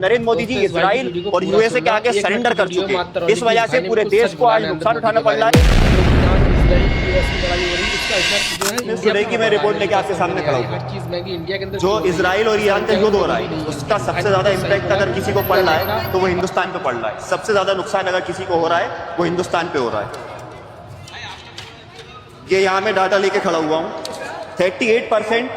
Narendra Modi ji Israel और USA के आगे सरेंडर कर चुके हैं। इस वजह से पूरे देश को आज नुकसान उठाना पड़ रहा है। की मैं रिपोर्ट लेके आपके सामने खड़ा हूँ। जो इजराइल और ईरान का युद्ध हो रहा है उसका सबसे ज्यादा इम्पैक्ट अगर किसी को पड़ रहा है तो वो हिंदुस्तान पे पड़ रहा है। सबसे ज्यादा नुकसान अगर किसी को हो रहा है वो हिंदुस्तान पे हो रहा है। ये यहाँ मैं डाटा लेके खड़ा हुआ हूँ। 38%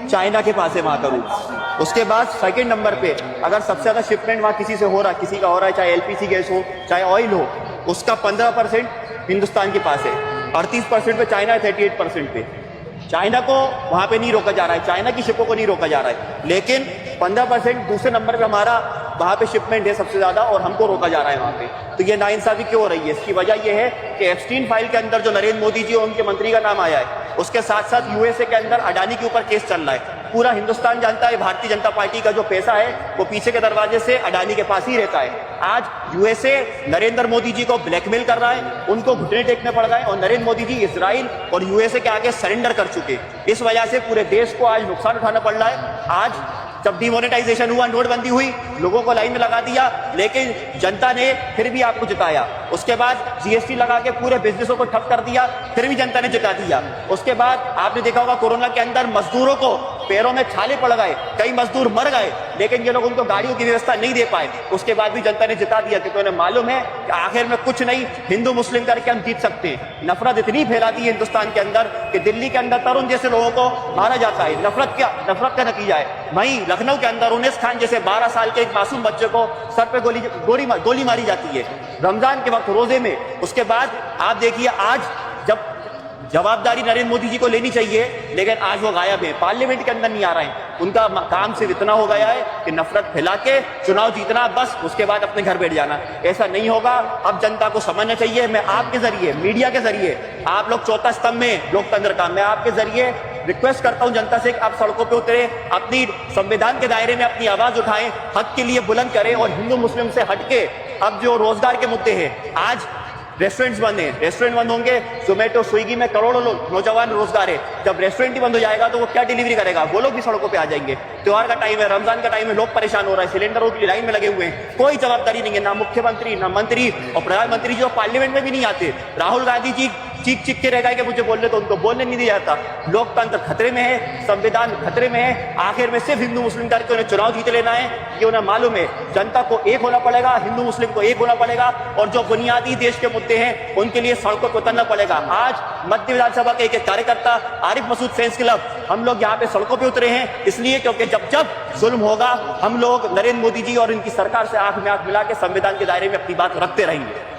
चाइना के पास है वहां का रूप। उसके बाद सेकंड नंबर पे अगर सबसे ज्यादा शिपमेंट वहां किसी से हो रहा है, किसी का हो रहा है, चाहे एलपीजी गैस हो चाहे ऑयल हो, उसका 15% हिंदुस्तान के पास है। 38% पे चाइना है, 38% पे चाइना को वहां पे नहीं रोका जा रहा है, चाइना की शिपों को नहीं रोका जा रहा है, लेकिन 15% दूसरे नंबर पे हमारा वहां पे शिपमेंट है सबसे ज्यादा और हमको रोका जा रहा है वहां पे। तो ये नाइंसाफी क्यों हो रही है? इसकी वजह यह है कि एप्स्टीन फाइल के अंदर जो नरेंद्र मोदी जी और उनके मंत्री का नाम आया है, उसके साथ साथ यूएसए के अंदर अडानी के ऊपर केस चल रहा है। पूरा हिंदुस्तान जानता है भारतीय जनता पार्टी का जो पैसा है वो पीछे के दरवाजे से अडानी के पास ही रहता है। आज यूएसए नरेंद्र मोदी जी को ब्लैकमेल कर रहा है, उनको घुटने टेकने पड़ रहे हैं और नरेंद्र मोदी जी इजराइल और यूएसए के आगे सरेंडर कर चुके। इस वजह से पूरे देश को आज नुकसान उठाना पड़ रहा है। आज जब डिमोनेटाइजेशन हुआ, नोटबंदी हुई, लोगों को लाइन में लगा दिया, लेकिन जनता ने फिर भी आपको जिताया। उसके बाद जीएसटी लगा के पूरे बिजनेसों को ठप कर दिया, फिर भी जनता ने जिता दिया। उसके बाद आपने देखा होगा कोरोना के अंदर मजदूरों को पैरों में छाले पड़ गए, कई मजदूर मर गए, लेकिन ये लोग उनको गाड़ियों की व्यवस्था नहीं दे पाए। उसके बाद भी जनता ने जिता दिया क्योंकि उन्हें मालूम है कि आखिर में कुछ नहीं, हिंदू मुस्लिम करके हम जीत सकते हैं। नफरत इतनी फैलाती है हिंदुस्तान के अंदर कि दिल्ली के अंदर तरुण जैसे लोगों को मारा जाता है। नफरत का नतीजा है। वहीं लखनऊ के अंदर उन्नीस खान जैसे 12 साल के एक मासूम बच्चे को सर पे गोली मारी जाती है रमजान के वक्त रोजे में। उसके बाद आप देखिए आज जब जवाबदारी नरेंद्र मोदी जी को लेनी चाहिए, लेकिन आज वो गायब है, पार्लियामेंट के अंदर नहीं आ रहे हैं। उनका काम सिर्फ इतना हो गया है कि नफरत फैला के चुनाव जीतना, बस उसके बाद अपने घर बैठ जाना। ऐसा नहीं होगा। अब जनता को समझना चाहिए। मैं आपके जरिए, मीडिया के जरिए, आप लोग चौथा स्तंभ में लोकतंत्र का, मैं आपके जरिए रिक्वेस्ट करता हूं जनता से कि आप सड़कों पे उतरे, अपनी संविधान के दायरे में अपनी आवाज उठाएं, हक के लिए बुलंद करें और हिंदू मुस्लिम से हटके अब जो रोजगार के मुद्दे हैं, आज रेस्टोरेंट्स बंद हैं, रेस्टोरेंट बंद होंगे, जोमेटो स्विगी में करोड़ों नौजवान रोजगार है। जब रेस्टोरेंट ही बंद हो जाएगा तो वो क्या डिलीवरी करेगा? वो लोग भी सड़कों पे आ जाएंगे। त्योहार का टाइम है, रमजान का टाइम है, लोग परेशान हो रहे हैं, सिलेंडरों की लाइन में लगे हुए हैं, कोई जवाबदारी नहीं है, ना मुख्यमंत्री ना मंत्री और प्रधानमंत्री जो पार्लियामेंट में भी नहीं आते। राहुल गांधी जी चीख के रह गए कि मुझे बोलने तो उनको बोलने नहीं दिया जाता। लोकतंत्र खतरे में है, संविधान खतरे में है। आखिर में सिर्फ हिंदू मुस्लिम करके उन्हें चुनाव जीत लेना है, ये उन्हें मालूम है। जनता को एक होना पड़ेगा, हिंदू मुस्लिम को एक होना पड़ेगा और जो बुनियादी देश के मुद्दे हैं उनके लिए सड़कों पर उतरना पड़ेगा। आज मध्य विधानसभा के एक कार्यकर्ता आरिफ मसूद फैंस क्लब, हम लोग यहाँ पे सड़कों पर उतरे हैं इसलिए क्योंकि जब जब जुल्म होगा हम लोग नरेंद्र मोदी जी और इनकी सरकार से आंख में आंख मिला के संविधान के दायरे में अपनी बात रखते रहेंगे।